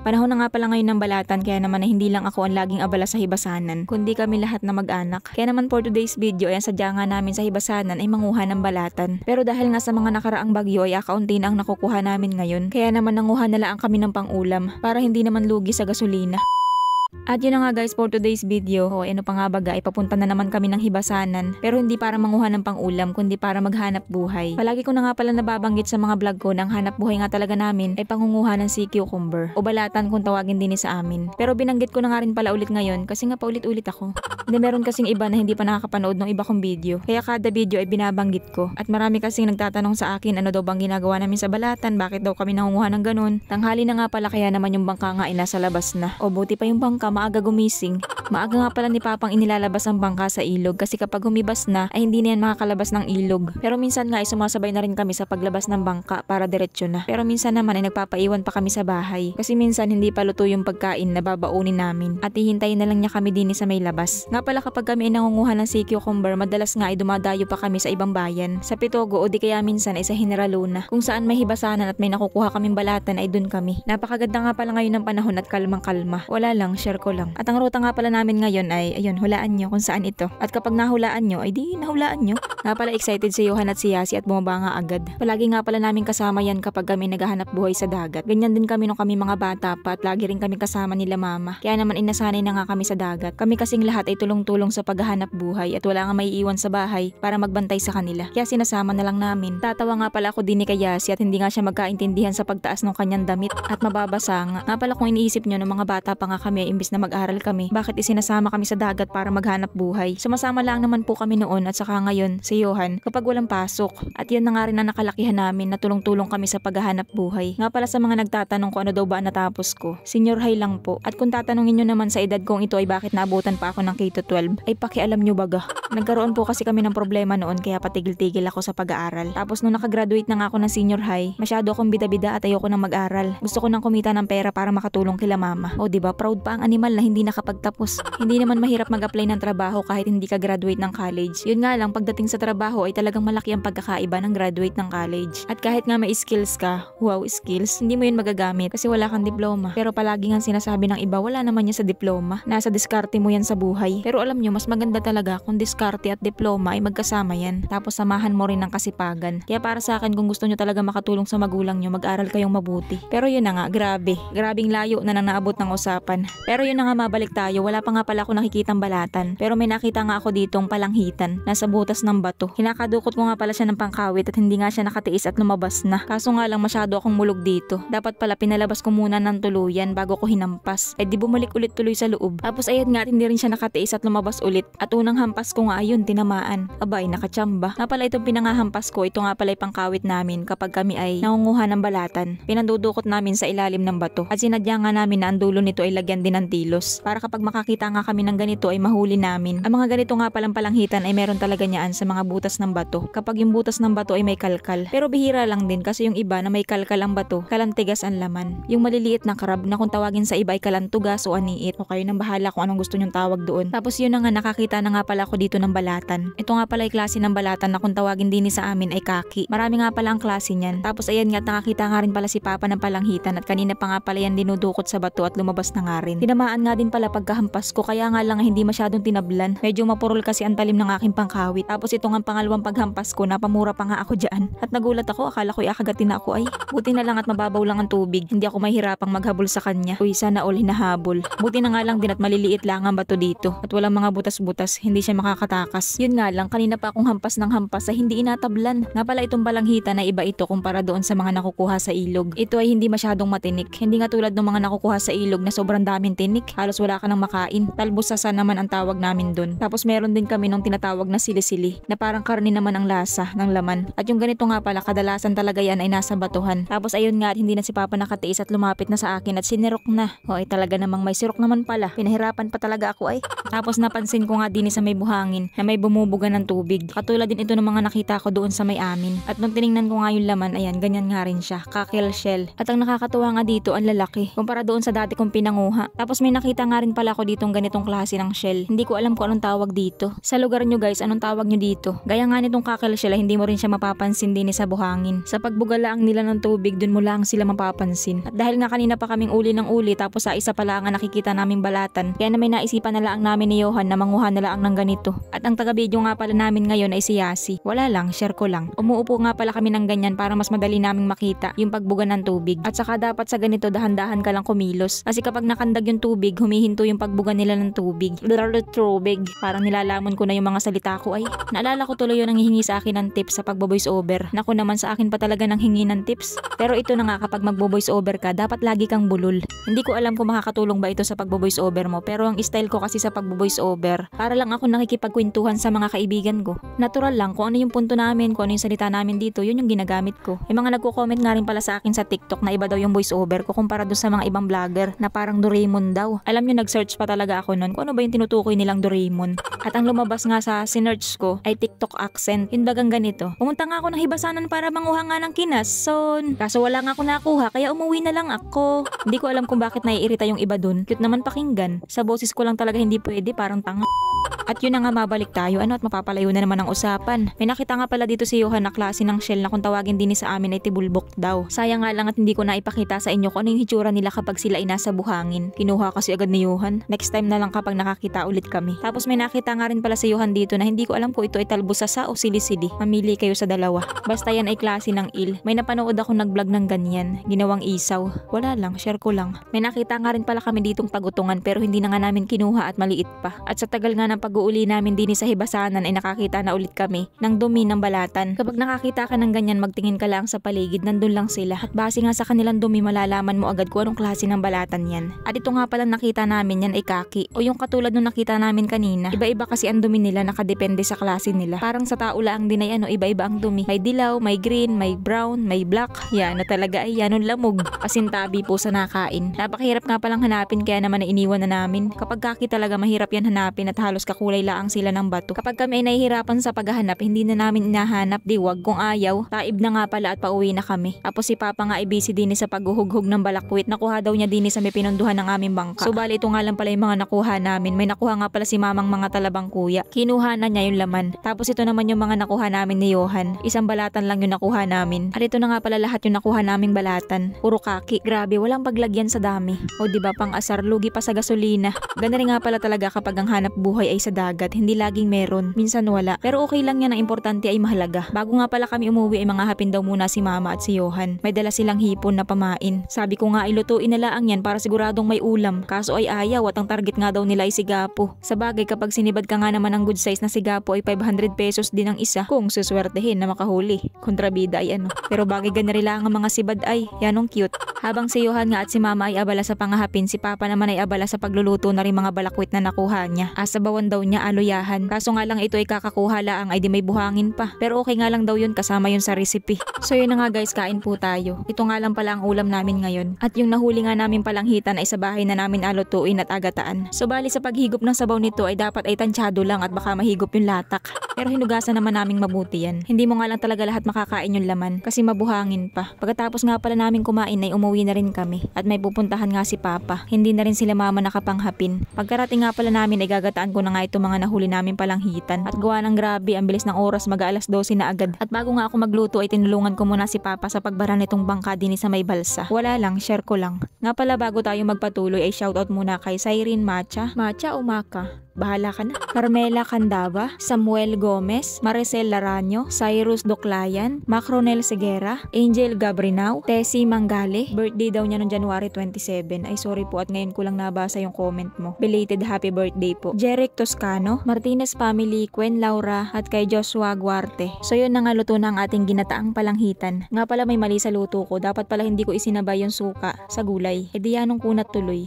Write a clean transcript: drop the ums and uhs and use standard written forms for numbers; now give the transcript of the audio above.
Panahon na nga pala ngayon ng balatan kaya naman ay hindi lang ako ang laging abala sa hibasanan, kundi kami lahat na mag-anak. Kaya naman for today's video ay ang sadya nga namin sa hibasanan ay manguha ng balatan. Pero dahil nga sa mga nakaraang bagyo ay akaunti na ang nakukuha namin ngayon, kaya naman nanguha na lang kami ng pang-ulam para hindi naman lugi sa gasolina. At yun na nga guys for today's video. Ano pa nga baga, ipapunta na naman kami ng hibasanan. Pero hindi para manguha ng pang-ulam, kundi para maghanap buhay. Palagi ko na nga pala nababanggit sa mga vlog ko na ang hanap buhay nga talaga namin ay pangunguha ng sea cucumber o balatan kung tawagin din sa amin. Pero binanggit ko na nga rin pala ulit ngayon kasi nga paulit-ulit ako. Hindi meron kasing iba na hindi pa nakakapanood ng iba kong video. Kaya kada video ay binabanggit ko. At marami kasing nagtatanong sa akin ano daw bang ginagawa namin sa balatan, bakit daw kami nangunguha ng ganun. Tanghali na nga pala kaya naman yung bangka nga ay nasa labas na. O buti pa yung bangka maaga gumising. Maaga nga pala ni Papang inilalabas ang bangka sa ilog kasi kapag humibas na ay hindi na yan makakalabas ng ilog. Pero minsan nga ay sumasabay na rin kami sa paglabas ng bangka para diretsyo na. Pero minsan naman ay nagpapaiwan pa kami sa bahay kasi minsan hindi pa luto yung pagkain na babaunin namin at hihintayin na lang niya kami din sa may labas. Nga pala kapag kami ay nangunguha ng sea cucumber, madalas nga ay dumadayo pa kami sa ibang bayan, sa Pitogo o di kaya minsan ay sa General Luna. Kung saan may hibasanan at may nakukuha kaming balatan ay dun kami. Napakaganda nga pala ngayon ng panahon at kalmang-kalma. Wala lang, share ko lang. At ang ruta nga pala namin ngayon ay, ayun, hulaan nyo kung saan ito. At kapag nahulaan nyo, ay di nahulaan nyo. Nga pala excited si Johan at si Yasi at bumaba nga agad. Palagi nga pala namin kasama yan kapag kami naghahanap buhay sa dagat. Ganyan din kami nung kami mga bata pa at lagi rin kami kasama nila mama. Kaya naman inasanay na nga kami sa dagat. Kami kasing lahat ay tulong-tulong sa paghahanap buhay at wala nga may iwan sa bahay para magbantay sa kanila. Kaya sinasama na lang namin. Tatawa nga pala ako din ni kay Yasi at hindi nga siya magkaintindihan sa pagtaas ng kanyang damit at mababasa nga. Nga pala kung iniisip nyo ng mga bata pa nga kami imbis na mag-aral kami, bakit isinasama kami sa dagat para maghanap buhay? Sumasama lang naman po kami noon at saka ngayon si Johan kapag walang pasok. At yun na nga rin ang nakalakihan namin na tulong-tulong kami sa paghahanap buhay. Nga pala sa mga nagtatanong kung ano daw ba natapos ko, senior high lang po. At kung tatanungin nyo naman sa edad kong ito ay bakit naabutan pa ako ng K-12, ay pakialam nyo baga. Nagkaroon po kasi kami ng problema noon kaya patigil-tigil ako sa pag-aaral. Tapos nung nakagraduate na nga ako ng senior high, masyado akong bida-bida at ayoko nang mag-aral. Gusto ko nang kumita ng pera para makatulong kila mama. O diba, proud pa ang animal na hindi nakapagtapos. Hindi naman mahirap mag-apply ng trabaho kahit hindi ka graduate ng college. Yun nga lang, pagdating sa trabaho ay talagang malaki ang pagkakaiba ng graduate ng college. At kahit nga may skills ka, wow skills, hindi mo yun magagamit kasi wala kang diploma. Pero palagi nga sinasabi ng iba, wala naman yan sa diploma. Nasa diskarte mo yan sa buhay. Pero alam nyo, mas maganda talaga kung diskarte at diploma ay magkasama yan. Tapos samahan mo rin ng kasipagan. Kaya para sa akin, kung gusto nyo talaga makatulong sa magulang nyo, mag-aral kayong mabuti. Pero yun na nga, grabe. Grabing layo na nang naabot ng usapan. Pero yun na nga, mabalik tayo. Wala pa nga pala ako nakikitang balatan. Pero may nakita nga ako ditong palanghitan. Nasa butas ng bato. Kinakadukot ko nga pala siya ng pangkawit at hindi nga siya nakatiis at lumabas na. Kaso nga lang masyado akong mulog dito. Dapat pala pinalabas ko muna ng tuluyan bago ko hinampas. Di bumalik ulit tuloy sa loob. Tapos ayun nga, hindi rin siya nakatiis at lumabas ulit. At unang hampas ko nga ayun, tinamaan. Abay, nakachamba. Nga pala itong pinangahampas ko, ito nga pala yung pangkawit namin kapag kami ay nangunguha ng balatan. Pinandudukot namin sa ilalim ng bato. At sinadya nga namin na ang dulo nito ay lagyan din ng tilos. Para kapag makakita nga kami ng ganito ay mahuli namin. Ang mga ganito nga palang palanghitan ay meron talaga niyaan sa mga butas ng bato. Kapag yung butas ng bato ay may kalkal. Pero bihira lang din kasi yung iba na may kalkal ang bato, kalantigas ang laman. Yung maliliit na crab na kung tawagin sa iba ay kalantugas o aniit. O kayo nang bahala kung anong gusto nyong tawag doon. Tapos yun na nga, nakakita na nga pala ako dito ng balatan. Ito nga pala ay klase ng balatan na kung tawagin din sa amin ay kaki. Marami nga pala ang klase niyan. Tapos ayan nga, nakakita nga rin pala si Papa ng palanghitan at kanina pa nga pala yan dinudukot sa bato at lumabas na nga rin. Tinamaan nga din pala pagkahampas ko kaya nga lang hindi masyadong tinablan. Medyo mapurol kasi ang talim ng aking pangkawit. Tapos ito nga pangalawang paghampas ko, napamura pa nga ako dyan. At nagulat ako, akala ko akagatin na ako ay. Buti na lang at mababaw lang ang tubig. Hindi ako mahirapang maghabol sa kanya. Uy, sana all hinahabol. Buti na nga lang din at maliliit lang ang bato dito. At walang mga butas-butas, hindi siya makakatakas. Yun nga lang, kanina pa akong hampas ng hampas ay hindi inatablan. Nga pala itong balanghitan na iba ito kumpara doon sa mga nakukuha sa ilog. Ito ay hindi masyadong matinik. Hindi nga tulad ng mga nakukuha sa ilog na sobrang daming tinik. Halos wala ka nang makain. Talbosasa naman ang tawag namin doon. Tapos meron din kami nung tinatawag na sili-sili na parang karne naman ang lasa ng laman. At yung ganito nga pala, kadalasan talaga yan ay nasa batuhan. Tapos ayun nga, hindi na si Papa nakatiis at lumapit na sa akin at sinirok na. O ay talaga namang may sirok naman pala. Pinahirapan pa talaga ako ay. Tapos napansin ko nga din sa may buhangin na may bumubuga ng tubig. Katulad din ito ng mga nakita ko doon sa may amin. At nung tiningnan ko nga yung laman, ayan, ganyan nga rin siya. Cockle shell. At ang nakakatuwa nga dito, ang lalaki. Kumpara doon sa dati kong pinanguha. Tapos Tapos may nakita nga rin pala ako ditong ganitong klase ng shell. Hindi ko alam kung anong tawag dito. Sa lugar nyo guys, anong tawag nyo dito? Gaya nga nitong kakal shell, hindi mo rin siya mapapansin din sa buhangin. Sa pagbugalaang nila ng tubig, dun mo lang sila mapapansin. At dahil nga kanina pa kaming uli ng uli, tapos sa isa pala nga nakikita naming balatan, kaya na may naisipan na lang namin ni Johan na manguha na lang ng ganito. At ang taga-video nga pala namin ngayon ay si Yasi. Wala lang, share ko lang. Umuupo nga pala kami ng ganyan para mas madali naming makita yung pagbuga ng tubig. At saka dapat sa ganito dahan-dahan ka lang kumilos. Kasi kapag nakandag yung tubig, humihinto yung pagbuga nila ng tubig. Tubig. Parang nilalamon ko na yung mga salita ko ay. Naalala ko tuloy yung nanghihingi sa akin ng tips sa pagbo-voice over. Naku naman sa akin pa talaga nang hingi ng tips. Pero ito na nga, kapag magbo-voice over ka, dapat lagi kang bulol. Hindi ko alam kung makakatulong ba ito sa pagbo-voice over mo, pero ang style ko kasi sa pagbo-voice over, para lang ako nakikipagkwentuhan sa mga kaibigan ko. Natural lang kung ano yung punto namin, kung ano yung salita namin dito, yun yung ginagamit ko. May mga nagko-comment nga rin pala sa akin sa TikTok na iba daw yung voice over ko kumpara doon sa mga ibang vlogger na parang Doraemon daw. Alam nyo, nag-search pa talaga ako nun kung ano ba yung tinutukoy nilang Doraemon. At ang lumabas nga sa sinearch ko ay TikTok accent. Yung bagang ganito. Pumunta nga ako ng hibasanan para manguha nga ng kinason. Kaso wala nga ako nakuha kaya umuwi na lang ako. Hindi ko alam kung bakit naiirita yung iba dun. Cute naman pakinggan. Sa boses ko lang talaga hindi pwede, parang tanga. At yun na nga, mabalik tayo at mapapalayo na naman ang usapan. May nakita nga pala dito si Johan na klase ng shell na kung tawagin din sa amin ay tibulbok daw. Sayang nga lang at hindi ko na ipakita sa inyo kung ano yung hitsura nila kapag sila ay nasa buhangin. Kinuha kasi agad ni Johan. Next time na lang kapag nakakita ulit kami. Tapos may nakita nga rin pala si Johan dito na hindi ko alam kung ito ay talbusasa o sili-sili. Mamili kayo sa dalawa. Basta yan ay klase ng il. May napanood ako nag-vlog ng ganyan. Ginawang isaw. Wala lang, share ko lang. May nakita nga rin pala kami ditong pagutungan pero hindi na nga namin kinuha at maliit pa. At sa tagal nga ng pag-uuli namin din sa hibasanan ay nakakita na ulit kami ng dumi ng balatan. Kapag nakakita ka ng ganyan, magtingin ka lang sa paligid, nandun lang sila. At base nga sa kanilang dumi, malalaman mo agad kung anong klase ng balatan yan. At ito nga pala nakita namin yan ay kaki. O yung katulad nung nakita namin kanina. Iba-iba kasi ang dumi nila, nakadepende sa klase nila. Parang sa tao lang din ay iba-iba ang dumi. May dilaw, may green, may brown, may black. Yan na talaga ay yanong lamog. Pasintabi po sa nakain. Napakahirap nga palang hanapin kaya naman na iniwan na namin. Kapag kaki talaga mahirap yan hanapin at halos kakulay laang sila ng bato. Kapag kami ay nahihirapan sa paghahanap, hindi na namin inahanap, diwag kung ayaw. Taib na nga pala at pauwi na kami. Tapos si Papa nga ay busy din sa paghuhughog ng balakwit. Nakuha daw niya din sa may pinunduhan ng aming bangka. So bali ito nga lang pala yung mga nakuha namin. May nakuha nga pala si Mamang mga talabang kuya. Kinuha na niya yung laman. Tapos ito naman yung mga nakuha namin ni Johan. Isang balatan lang yung nakuha namin. At ito na nga pala lahat yung nakuha naming balatan. Puro kaki. Grabe, walang paglagyan sa dami. O diba, pang asar, lugi pa sa gasolina. Ganda rin nga pala talaga kapag ang hanap buhay ay sa dagat. Hindi laging meron. Minsan wala. Pero okay lang yan, ang importante ay mahalaga. Bago nga pala kami umuwi ay mga hapin daw muna si Mama at si Johan. May dala silang hipon na pamain. Sabi ko nga ilutuin na lang yan para siguradong may ulam. Kaso ay ayaw at ang target nga daw nila ay sigapo. Sa bagay, kapag sinibad ka nga naman ng good size na sigapo ay 500 pesos din ang isa. Kung suswertehin na makahuli. Kontrabida ay ano. Pero bagay ganari lang ang mga sibad ay yanong cute. Habang si Johan nga at si Mama ay abala sa pangahapin, si Papa naman ay abala sa pagluluto na rin mga balakwit na nakuha niya. Asabawan daw niya aloyahan. Kaso nga lang ito ay kakakuha laang ay di may buhangin pa. Pero okay nga lang daw yun, kasama yun sa recipe. So yun na nga guys, kain po tayo. Ito nga lang pala ang ulam namin ngayon. At yung nahuli nga namin palang hitan ay sa bahay na namin alutuin at agataan. So bali sa paghigop ng sabaw nito ay dapat ay tansyado lang at baka mahigop yung latak. Pero hinugasan naman naming mabuti yan. Hindi mo nga lang talaga lahat makakain yung laman kasi mabuhangin pa. Pagkatapos nga pala namin kumain ay umuwi na rin kami. At may pupuntahan nga si Papa. Hindi na rin sila Mama nakapanghapin. Pagkarating nga pala namin ay gagataan ko na nga ito mga nahuli namin palang hitan. At gawa ng grabe, ang bilis ng oras, mag-aalas 12 na agad. At bago nga ako magluto ay tinulungan ko muna si Papa sa pagbara nitong bangka din sa may balsa. Wala lang, share ko lang. Nga pala bago tayo magpatuloy ay shoutout muna kay Cyrene Macha. Macha o Maka? Bahala ka na. Carmela Candaba, Samuel Gomez, Maricel Laranyo, Cyrus Doclayan, Macronel Segera, Angel Gabrinao, Tessie Mangale. Birthday daw niya noong January 27. Ay sorry po at ngayon ko lang nabasa yung comment mo. Belated happy birthday po. Jeric Toscano, Martinez Family, Quen Laura, at kay Joshua Guarte. So yun na nga, luto na ang ating ginataang palanghitan. Nga pala may mali sa luto ko. Dapat pala hindi ko isinabay yung suka sa gulay. E di yanong kunat tuloy.